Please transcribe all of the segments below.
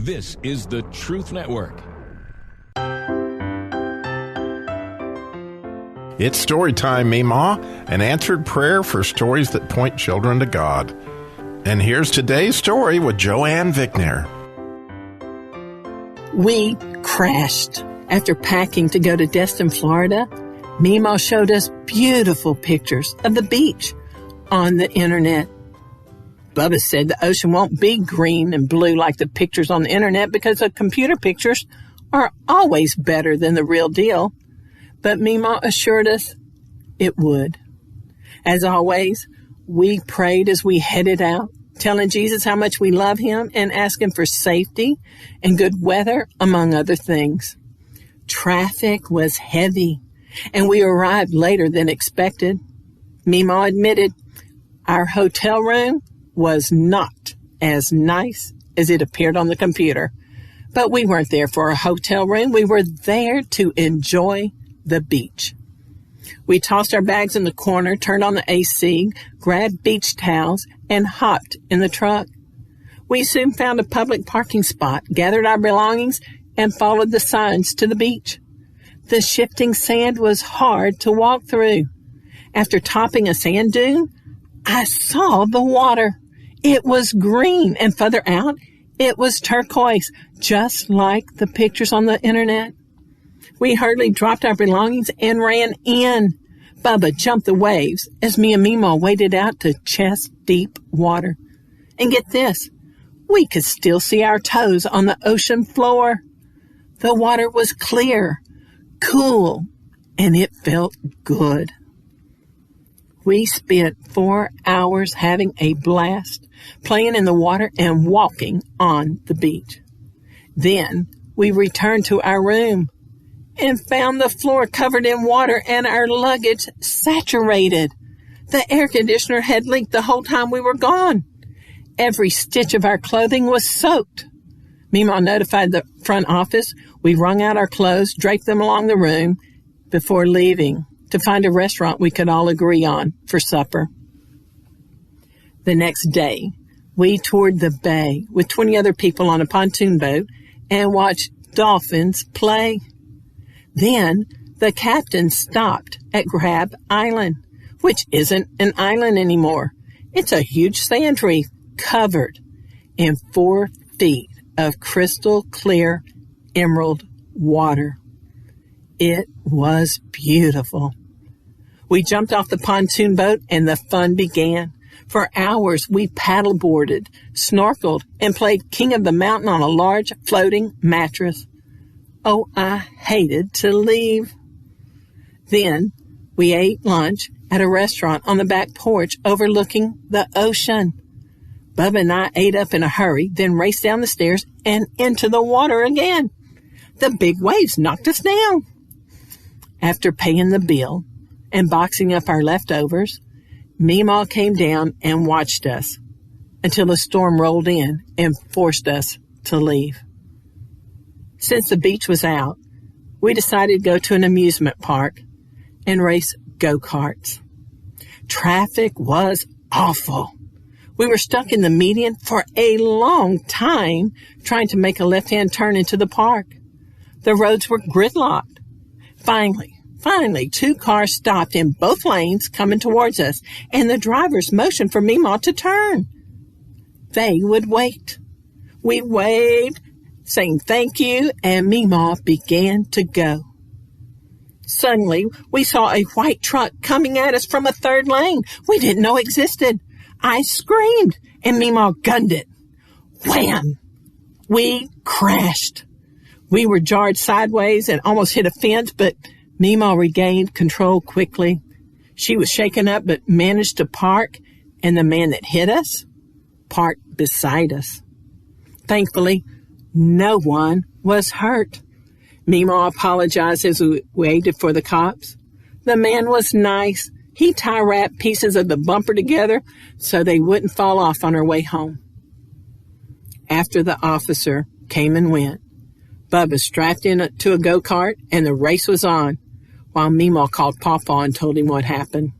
This is the Truth Network. It's story time, Meemaw, an answered prayer for stories that point children to God. And here's today's story with Joanne Vickner. We crashed. After packing to go to Destin, Florida, Meemaw showed us beautiful pictures of the beach on the internet. Bubba said the ocean won't be green and blue like the pictures on the internet because the computer pictures are always better than the real deal. But Meemaw assured us it would. As always, we prayed as we headed out, telling Jesus how much we love him and asking for safety and good weather, among other things. Traffic was heavy, and we arrived later than expected. Meemaw admitted our hotel room was not as nice as it appeared on the computer. But we weren't there for a hotel room. We were there to enjoy the beach. We tossed our bags in the corner, turned on the AC, grabbed beach towels, and hopped in the truck. We soon found a public parking spot, gathered our belongings, and followed the signs to the beach. The shifting sand was hard to walk through. After topping a sand dune, I saw the water. It was green, and further out, it was turquoise, just like the pictures on the internet. We hurriedly dropped our belongings and ran in. Bubba jumped the waves as me and Meemaw waded out to chest-deep water. And get this, we could still see our toes on the ocean floor. The water was clear, cool, and it felt good. We spent 4 hours having a blast, playing in the water and walking on the beach. Then we returned to our room and found the floor covered in water and our luggage saturated. The air conditioner had leaked the whole time we were gone. Every stitch of our clothing was soaked. Meemaw notified the front office. We wrung out our clothes, draped them along the room before leaving to find a restaurant we could all agree on for supper. The next day, we toured the bay with 20 other people on a pontoon boat and watched dolphins play. Then the captain stopped at Crab Island, which isn't an island anymore. It's a huge sand reef covered in 4 feet of crystal clear emerald water. It was beautiful. We jumped off the pontoon boat and the fun began. For hours we paddleboarded, snorkeled, and played King of the Mountain on a large floating mattress. Oh, I hated to leave. Then we ate lunch at a restaurant on the back porch overlooking the ocean. Bubba and I ate up in a hurry, then raced down the stairs and into the water again. The big waves knocked us down. After paying the bill and boxing up our leftovers, Meemaw came down and watched us until a storm rolled in and forced us to leave. Since the beach was out, we decided to go to an amusement park and race go-karts. Traffic was awful. We were stuck in the median for a long time trying to make a left-hand turn into the park. The roads were gridlocked. Finally, 2 cars stopped in both lanes coming towards us, and the drivers motioned for Meemaw to turn. They would wait. We waved, saying thank you, and Meemaw began to go. Suddenly, we saw a white truck coming at us from a 3rd lane we didn't know existed. I screamed, and Meemaw gunned it. Wham! We crashed. We were jarred sideways and almost hit a fence, but Meemaw regained control quickly. She was shaken up but managed to park, and the man that hit us parked beside us. Thankfully, no one was hurt. Meemaw apologized as we waited for the cops. The man was nice. He tie-wrapped pieces of the bumper together so they wouldn't fall off on our way home. After the officer came and went, Bubba strapped into a go-kart and the race was on, while Meemaw called Pawpaw and told him what happened.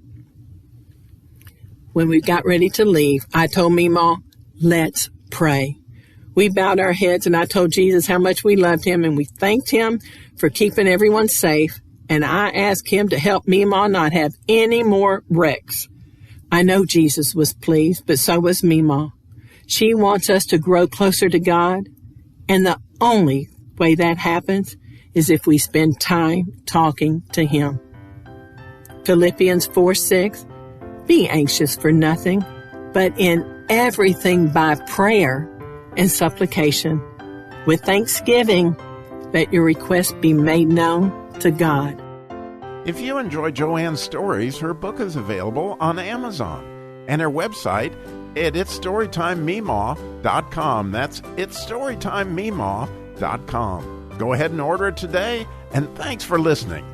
When we got ready to leave, I told Meemaw, let's pray. We bowed our heads and I told Jesus how much we loved him and we thanked him for keeping everyone safe. And I asked him to help Meemaw not have any more wrecks. I know Jesus was pleased, but so was Meemaw. She wants us to grow closer to God. And the only way that happens is if we spend time talking to him. Philippians 4:6, be anxious for nothing, but in everything by prayer and supplication. With thanksgiving, let your requests be made known to God. If you enjoy Joanne's stories, her book is available on Amazon. And her website at itsstorytimememaw.com. That's itsstorytimememaw.com. Go ahead and order it today, and thanks for listening.